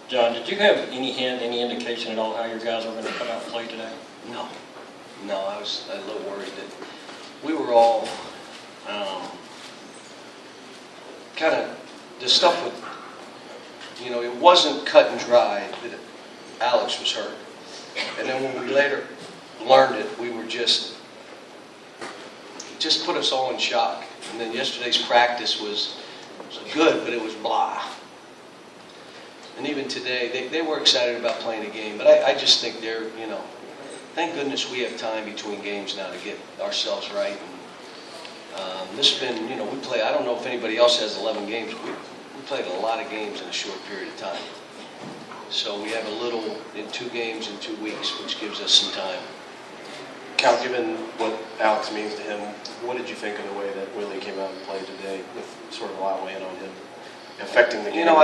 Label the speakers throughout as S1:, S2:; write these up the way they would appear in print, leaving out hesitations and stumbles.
S1: John, did you have any hint, any indication at all how your guys were going to come out and play today?
S2: No. No, I was a little worried that we were all kind of, the stuff with, you know, it wasn't cut and dry that Alex was hurt. And then when we later learned it, we were just put us all in shock. And then yesterday's practice was good, but it was blah. And even today, they were excited about playing a game, but I just think they're, you know, thank goodness we have time between games now to get ourselves right. And, this has been, you know, we play, I don't know if anybody else has 11 games. We played a lot of games in a short period of time. So we have a little in 2 games in 2 weeks, which gives us some time.
S3: Cal, given what Alex means to him, what did you think of the way that Willie came out and played today with sort of a lot weighing on him, affecting the game?
S2: You know,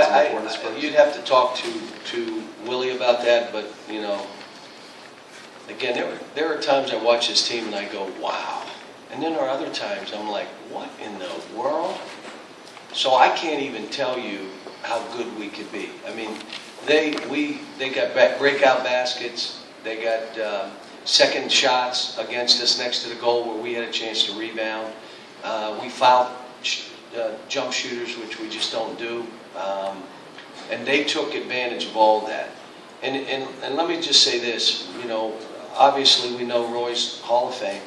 S2: you'd have to talk to Willie about that, but, you know, again, there are times I watch this team and I go, wow. And then there are other times I'm like, what in the world? So I can't even tell you how good we could be. I mean, they got breakout baskets. They got second shots against us next to the goal where we had a chance to rebound. We fouled jump shooters, which we just don't do. And they took advantage of all that. And let me just say this, you know, obviously we know Roy's Hall of Fame.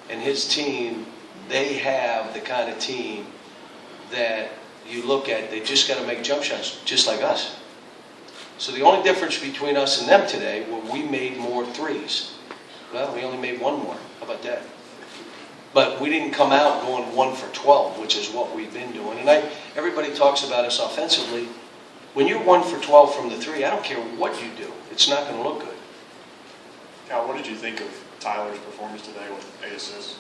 S2: And his team, they have the kind of team that you look at, they just got to make jump shots, just like us. So the only difference between us and them today were we made more threes. Well, we only made 1 more. How about that? But we didn't come out going 1 for 12, which is what we've been doing. And everybody talks about us offensively. When you're 1 for 12 from the 3, I don't care what you do. It's not going to look good.
S3: Cal, what did you think of Tyler's performance today with 8 assists?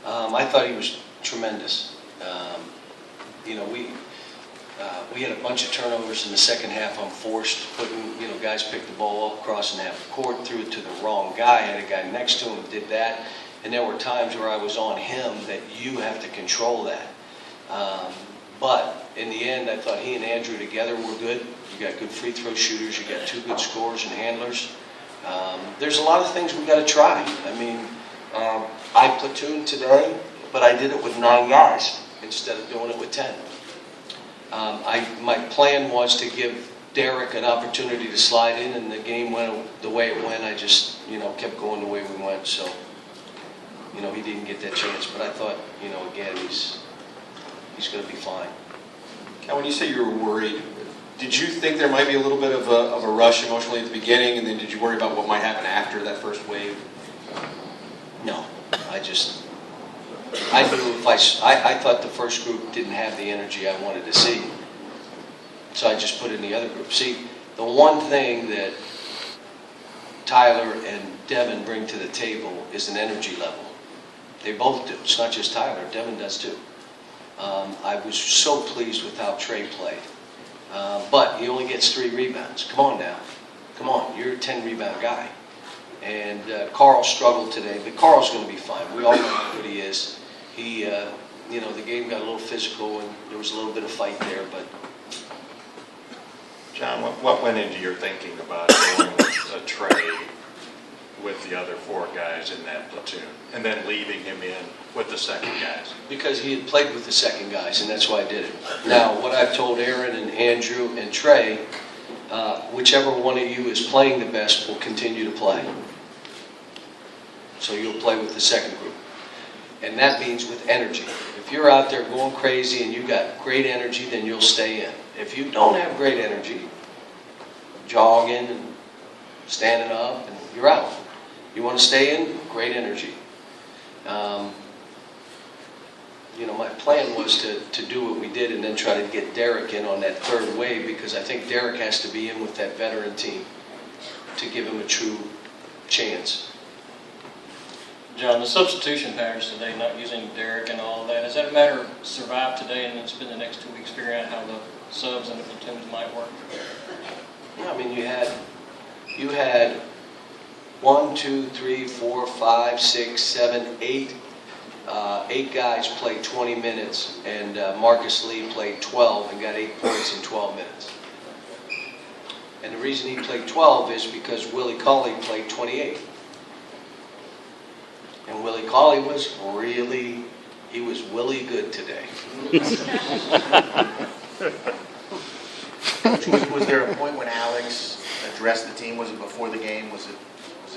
S2: I thought he was tremendous. You know, we had a bunch of turnovers in the second half unforced, you know, guys picked the ball up, crossing half the court, threw it to the wrong guy, had a guy next to him who did that, and there were times where I was on him that you have to control that. But in the end, I thought he and Andrew together were good. You got good free throw shooters, you got 2 good scorers and handlers. There's a lot of things we got to try. I mean, I platooned today, but I did it with 9 guys instead of doing it with 10. My plan was to give Derek an opportunity to slide in, and the game went the way it went. I just, you know, kept going the way we went. So, you know, he didn't get that chance. But I thought, you know, again, he's going to be fine.
S4: Now, when you say you were worried, did you think there might be a little bit of a rush emotionally at the beginning, and then did you worry about what might happen after that first wave?
S2: No, I knew if I thought the first group didn't have the energy I wanted to see, so I just put in the other group. See, the one thing that Tyler and Devin bring to the table is an energy level. They both do. It's not just Tyler. Devin does too. I was so pleased with how Trey played. But he only gets 3 rebounds. Come on now. Come on. You're a 10-rebound guy. And Carl struggled today, but Carl's going to be fine. We all know how good he is. He, you know, the game got a little physical, and there was a little bit of fight there, but...
S5: John, what went into your thinking about going with a Trey with the other 4 guys in that platoon, and then leaving him in with the second guys?
S2: Because he had played with the second guys, and that's why I did it. Now, what I've told Aaron and Andrew and Trey, whichever one of you is playing the best will continue to play. So you'll play with the second group. And that means with energy. If you're out there going crazy and you got great energy, then you'll stay in. If you don't have great energy, jogging and standing up, and you're out. You want to stay in? Great energy. You know, my plan was to do what we did and then try to get Derek in on that 3rd wave, because I think Derek has to be in with that veteran team to give him a true chance.
S1: John, the substitution patterns today, not using Derek and all of that, is that a matter of survive today and then spend the next 2 weeks figuring out how the subs and the platoons might work?
S2: Yeah, I mean, you had 1, 2, 3, 4, 5, 6, 7, 8. 8 guys played 20 minutes, and Marcus Lee played 12 and got 8 points in 12 minutes. And the reason he played 12 is because Willie Cauley played 28. And Willie Cauley was really good today.
S6: Was there a point when Alex addressed the team? Was it before the game? Was it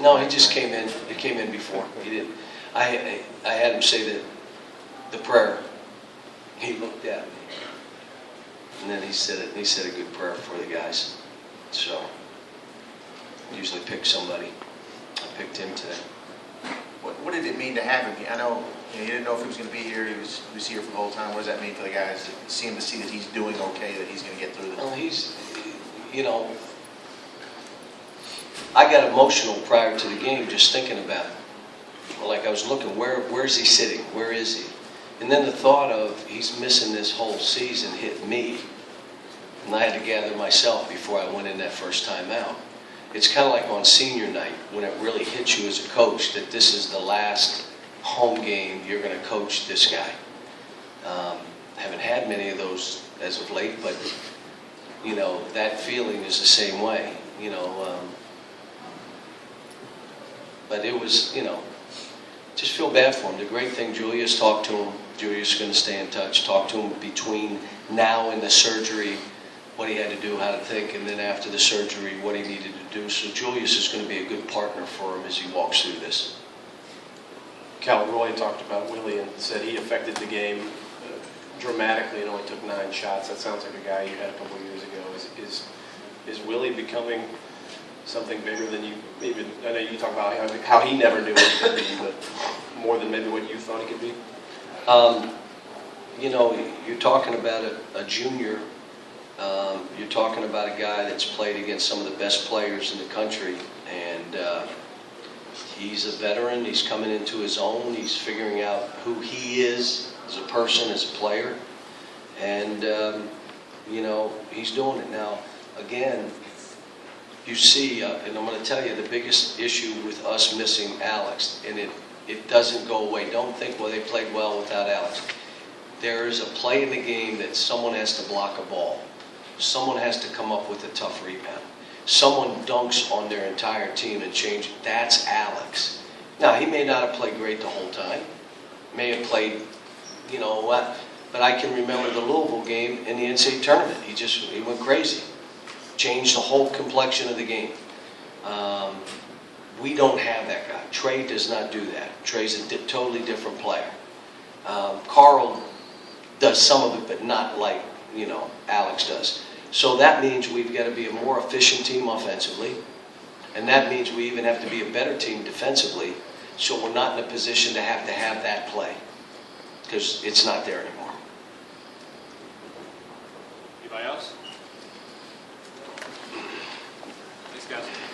S2: No, he just came in. He came in before. He didn't. I had him say the prayer. He looked at me, and then he said it. He said a good prayer for the guys. So usually pick somebody. I picked him today.
S6: What did it mean to have him here? I know you didn't know if he was going to be here. He was here for the whole time. What does that mean for the guys to see that he's doing okay, that he's going to get through this?
S2: Well, I got emotional prior to the game just thinking about it. Like I was looking, where's he sitting? Where is he? And then the thought of he's missing this whole season hit me. And I had to gather myself before I went in that first time out. It's kind of like on senior night when it really hits you as a coach that this is the last home game you're going to coach this guy. Haven't had many of those as of late, but that feeling is the same way. But it was, just feel bad for him. The great thing, Julius talked to him. Julius is going to stay in touch. Talk to him between now and the surgery, what he had to do, how to think, and then after the surgery, what he needed to do. So Julius is going to be a good partner for him as he walks through this.
S3: Cal, Roy talked about Willie and said he affected the game dramatically and only took 9 shots. That sounds like a guy you had a couple of years ago. Is Willie becoming something bigger than you even, I know you talk about how he never knew what he could be, but more than maybe what you thought he could be?
S2: You're talking about a junior. You're talking about a guy that's played against some of the best players in the country, and he's a veteran. He's coming into his own. He's figuring out who he is as a person, as a player, and he's doing it now. Again, you see, and I'm going to tell you the biggest issue with us missing Alex, and it doesn't go away. Don't think, well, they played well without Alex. There is a play in the game that someone has to block a ball. Someone has to come up with a tough rebound. Someone dunks on their entire team and change it. That's Alex. Now, he may not have played great the whole time. May have played, but I can remember the Louisville game in the NCAA tournament. He went crazy. Changed the whole complexion of the game. We don't have that guy. Trey does not do that. Trey's a totally different player. Carl does some of it, but not like, Alex does. So that means we've got to be a more efficient team offensively, and that means we even have to be a better team defensively, so we're not in a position to have that play, because it's not there anymore.
S7: Anybody else? Thanks, guys.